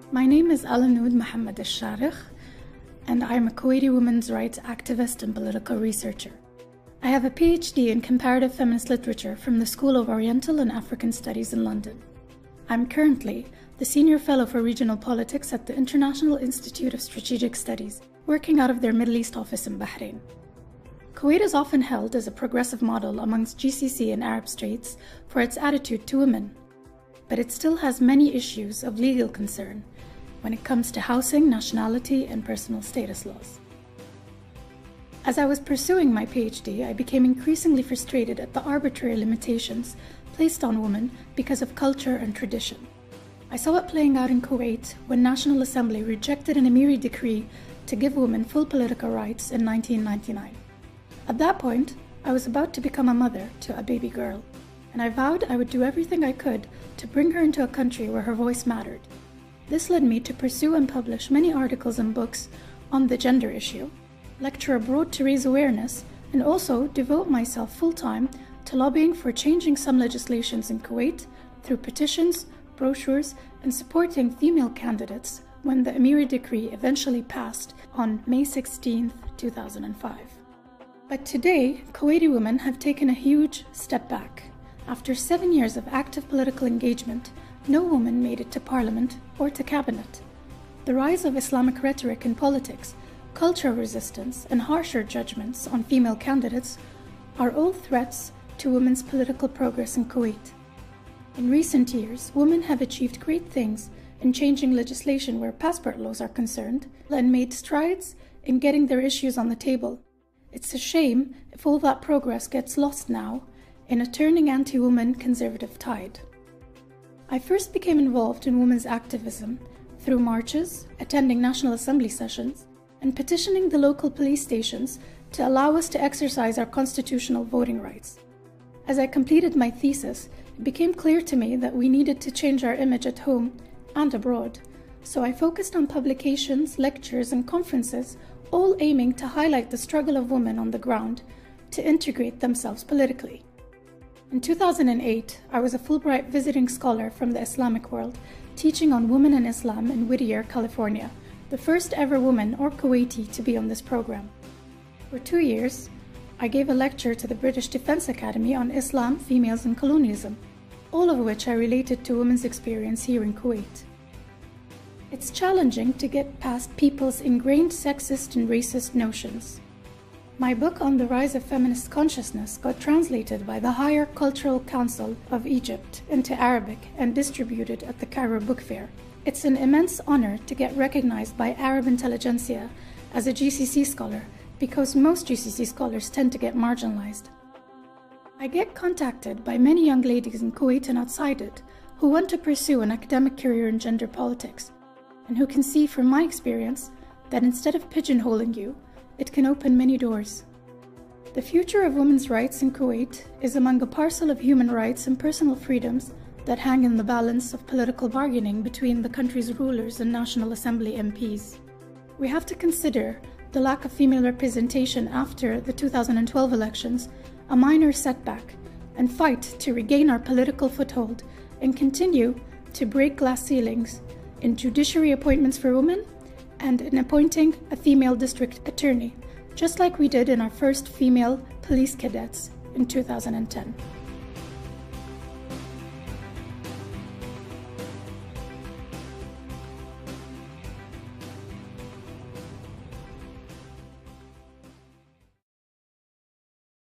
My name is Alanoud الشارخ, and I'm a Kuwaiti women's rights activist and political researcher. I have a PhD in comparative feminist literature from the School of Oriental and African Studies in London. I'm currently the Senior Fellow for Regional Politics at the International Institute of Strategic Studies, working out of their Middle East office in Bahrain. Kuwait is often held as a progressive model amongst GCC and Arab states for its attitude to women, but it still has many issues of legal concern when it comes to housing, nationality, and personal status laws. As I was pursuing my PhD, I became increasingly frustrated at the arbitrary limitations placed on women because of culture and tradition. I saw it playing out in Kuwait when National Assembly rejected an Emiri decree to give women full political rights in 1999. At that point, I was about to become a mother to a baby girl, and I vowed I would do everything I could to bring her into a country where her voice mattered. This led me to pursue and publish many articles and books on the gender issue, lecture abroad to raise awareness, and also devote myself full-time to lobbying for changing some legislations in Kuwait through petitions, brochures, and supporting female candidates when the Emiri decree eventually passed on May 16, 2005. But today, Kuwaiti women have taken a huge step back. After 7 years of active political engagement, no woman made it to parliament or to cabinet. The rise of Islamic rhetoric in politics, cultural resistance, and harsher judgments on female candidates are all threats to women's political progress in Kuwait. In recent years, women have achieved great things in changing legislation where passport laws are concerned and made strides in getting their issues on the table. It's a shame if all that progress gets lost now in a turning anti-woman conservative tide. I first became involved in women's activism through marches, attending National Assembly sessions, and petitioning the local police stations to allow us to exercise our constitutional voting rights. As I completed my thesis, it became clear to me that we needed to change our image at home and abroad, so I focused on publications, lectures, and conferences, all aiming to highlight the struggle of women on the ground to integrate themselves politically. In 2008, I was a Fulbright visiting scholar from the Islamic world, teaching on women in Islam in Whittier, California, the first ever woman or Kuwaiti to be on this program. For 2 years, I gave a lecture to the British Defence Academy on Islam, females, and colonialism, all of which I related to women's experience here in Kuwait. It's challenging to get past people's ingrained sexist and racist notions. My book on the rise of feminist consciousness got translated by the Higher Cultural Council of Egypt into Arabic and distributed at the Cairo Book Fair. It's an immense honor to get recognized by Arab intelligentsia as a GCC scholar because most GCC scholars tend to get marginalized. I get contacted by many young ladies in Kuwait and outside it who want to pursue an academic career in gender politics and who can see from my experience that instead of pigeonholing you, it can open many doors. The future of women's rights in Kuwait is among a parcel of human rights and personal freedoms that hang in the balance of political bargaining between the country's rulers and National Assembly MPs. We have to consider the lack of female representation after the 2012 elections a minor setback and fight to regain our political foothold and continue to break glass ceilings in judiciary appointments for women and in appointing a female district attorney, just like we did in our first female police cadets in 2010.